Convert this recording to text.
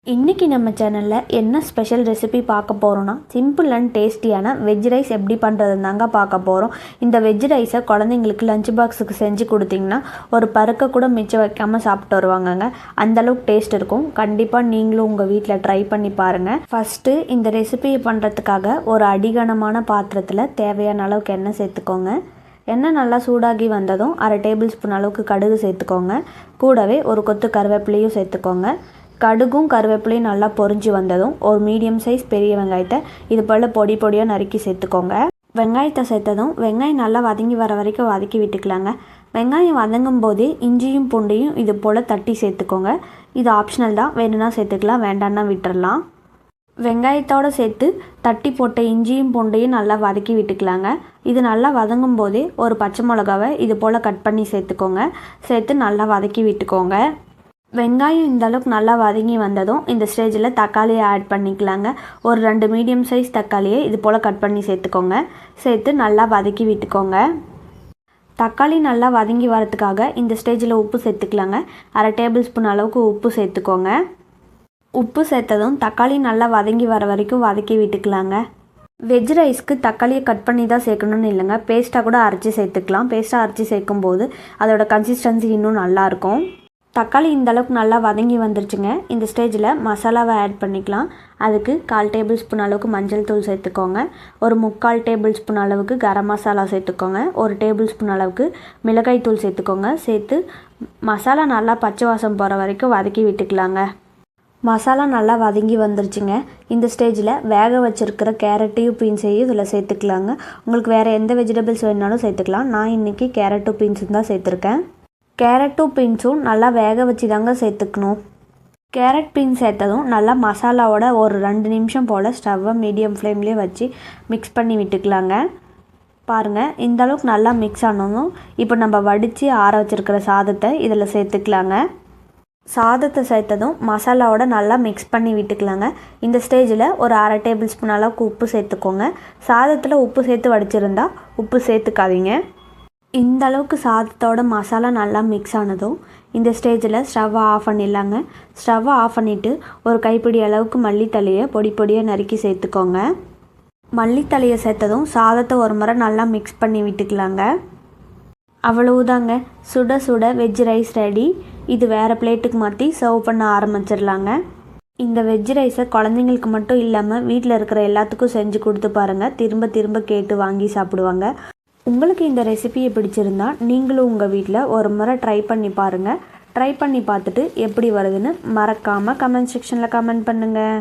இன்றைக்கி நம்ம சேனலில் என்ன ஸ்பெஷல் ரெசிபி பார்க்க போகிறோன்னா சிம்பிள் அண்ட் டேஸ்டியான வெஜ் ரைஸ் எப்படி பண்ணுறதுன்னு தாங்க பார்க்க போகிறோம். இந்த வெஜ் ரைஸை குழந்தைங்களுக்கு லஞ்ச் பாக்ஸுக்கு செஞ்சு கொடுத்திங்கன்னா ஒரு பருக்க கூட மிச்சம் வைக்காமல் சாப்பிட்டு வருவாங்கங்க. அந்தளவுக்கு டேஸ்ட் இருக்கும். கண்டிப்பாக நீங்களும் உங்கள் வீட்டில் ட்ரை பண்ணி பாருங்கள். ஃபஸ்ட்டு இந்த ரெசிபியை பண்ணுறதுக்காக ஒரு அடிகனமான பாத்திரத்தில் தேவையான அளவுக்கு எண்ணெய் சேர்த்துக்கோங்க. எண்ணெய் நல்லா சூடாகி வந்ததும் 1/2 டேபிள் ஸ்பூன் அளவுக்கு கடுகு சேர்த்துக்கோங்க. கூடவே ஒரு கொத்து கருவேப்பிலையும் சேர்த்துக்கோங்க. கடுகும் கருவேப்பிலையும் நல்லா பொரிஞ்சு வந்ததும் ஒரு மீடியம் சைஸ் பெரிய வெங்காயத்தை இது போல் பொடி பொடியாக நறுக்கி சேர்த்துக்கோங்க. வெங்காயத்தை சேர்த்ததும் வெங்காயம் நல்லா வதங்கி வர வரைக்கும் வதக்கி விட்டுக்கலாங்க. வெங்காயம் வதங்கும் போதே இஞ்சியும் பூண்டையும் இது போல் தட்டி சேர்த்துக்கோங்க. இது ஆப்ஷனல் தான், வேணும்னா சேர்த்துக்கலாம், வேண்டான்னா விட்டுடலாம். வெங்காயத்தோடு சேர்த்து தட்டி போட்ட இஞ்சியும் பூண்டையும் நல்லா வதக்கி விட்டுக்கலாங்க. இது நல்லா வதங்கும் போதே ஒரு பச்சை மிளகாவை இது போல் கட் பண்ணி சேர்த்துக்கோங்க. சேர்த்து நல்லா வதக்கி விட்டுக்கோங்க. வெங்காயம் இந்த அளவுக்கு நல்லா வதங்கி வந்ததும் இந்த ஸ்டேஜில் தக்காளியை ஆட் பண்ணிக்கலாங்க. ஒரு 2 மீடியம் சைஸ் தக்காளியை இது போல் கட் பண்ணி சேர்த்துக்கோங்க. சேர்த்து நல்லா வதக்கி விட்டுக்கோங்க. தக்காளி நல்லா வதங்கி வரதுக்காக இந்த ஸ்டேஜில் உப்பு சேர்த்துக்கலாங்க. 1/2 டேபிள் ஸ்பூன் அளவுக்கு உப்பு சேர்த்துக்கோங்க. உப்பு சேர்த்ததும் தக்காளி நல்லா வதங்கி வர வரைக்கும் வதக்கி விட்டுக்கலாங்க. வெஜ் ரைஸ்க்கு தக்காளியை கட் பண்ணி தான் சேர்க்கணும்னு இல்லைங்க, பேஸ்ட்டாக கூட அரைச்சி சேர்த்துக்கலாம். பேஸ்ட்டாக அரைச்சி சேர்க்கும்போது அதோட கன்சிஸ்டன்சி இன்னும் நல்லாயிருக்கும். தக்காளி இந்த அளவுக்கு நல்லா வதங்கி வந்துருச்சுங்க. இந்த ஸ்டேஜில் மசாலாவை ஆட் பண்ணிக்கலாம். அதுக்கு 1/4 டேபிள் ஸ்பூன் அளவுக்கு மஞ்சள் தூள் சேர்த்துக்கோங்க. ஒரு 3/4 டேபிள் ஸ்பூன் அளவுக்கு கரம் மசாலா சேர்த்துக்கோங்க. 1 டேபிள் ஸ்பூன் அளவுக்கு மிளகாய் தூள் சேர்த்துக்கோங்க. சேர்த்து மசாலா நல்லா பச்சை வாசம் போகிற வரைக்கும் வதக்கி விட்டுக்கலாங்க. மசாலா நல்லா வதங்கி வந்துருச்சுங்க. இந்த ஸ்டேஜில் வேக வச்சுருக்கிற கேரட்டையும் பீன்ஸையும் இதில் சேர்த்துக்கலாங்க. உங்களுக்கு வேறு எந்த வெஜிடபிள்ஸ் வேணாலும் சேர்த்துக்கலாம். நான் இன்றைக்கி கேரட்டும் பீன்ஸும் தான் சேர்த்துருக்கேன். கேரட்டும் பீன்ஸும் நல்லா வேக வச்சு தாங்க சேர்த்துக்கணும். கேரட் பீன்ஸ் சேர்த்ததும் நல்லா மசாலாவோட ஒரு 2 நிமிஷம் போல் ஸ்டவ்வை மீடியம் ஃப்ளேம்லேயே வச்சு மிக்ஸ் பண்ணி விட்டுக்கலாங்க. பாருங்கள், இந்த அளவுக்கு நல்லா மிக்ஸ் ஆனதும் இப்போ நம்ம வடித்து ஆற வச்சுருக்கிற சாதத்தை இதில் சேர்த்துக்கலாங்க. சாதத்தை சேர்த்ததும் மசாலாவோட நல்லா மிக்ஸ் பண்ணி விட்டுக்கலாங்க. இந்த ஸ்டேஜில் ஒரு 1/2 டேபிள் ஸ்பூன் அளவுக்கு உப்பு சேர்த்துக்கோங்க. சாதத்தில் உப்பு சேர்த்து வடிச்சிருந்தா உப்பு சேர்த்துக்காதீங்க. இந்த அளவுக்கு சாதத்தோட மசாலா நல்லா மிக்ஸ் ஆனதும் இந்த ஸ்டேஜில் ஸ்டவ்வை ஆஃப் பண்ணிடலாங்க. ஸ்டவ்வை ஆஃப் பண்ணிவிட்டு ஒரு கைப்பிடி அளவுக்கு மல்லித்தழையை பொடி பொடியாக நறுக்கி சேர்த்துக்கோங்க. மல்லித்தழையை சேர்த்ததும் சாதத்தை ஒரு முறை நல்லா மிக்ஸ் பண்ணி விட்டுக்கலாங்க. அவ்வளவுதாங்க, சுட சுட வெஜ் ரைஸ் ரெடி. இது வேறு பிளேட்டுக்கு மாற்றி சர்வ் பண்ண ஆரம்பிச்சிடலாங்க. இந்த வெஜ் ரைஸை குழந்தைங்களுக்கு மட்டும் இல்லாமல் வீட்டில் இருக்கிற எல்லாத்துக்கும் செஞ்சு கொடுத்து பாருங்கள். திரும்ப திரும்ப கேட்டு வாங்கி சாப்பிடுவாங்க. உங்களுக்கு இந்த ரெசிபியை பிடிச்சிருந்தா நீங்களும் உங்கள் வீட்டில் ஒரு முறை ட்ரை பண்ணி பாருங்கள். ட்ரை பண்ணி பார்த்துட்டு எப்படி வருதுன்னு மறக்காமல் கமெண்ட் செக்ஷனில் கமெண்ட் பண்ணுங்கள்.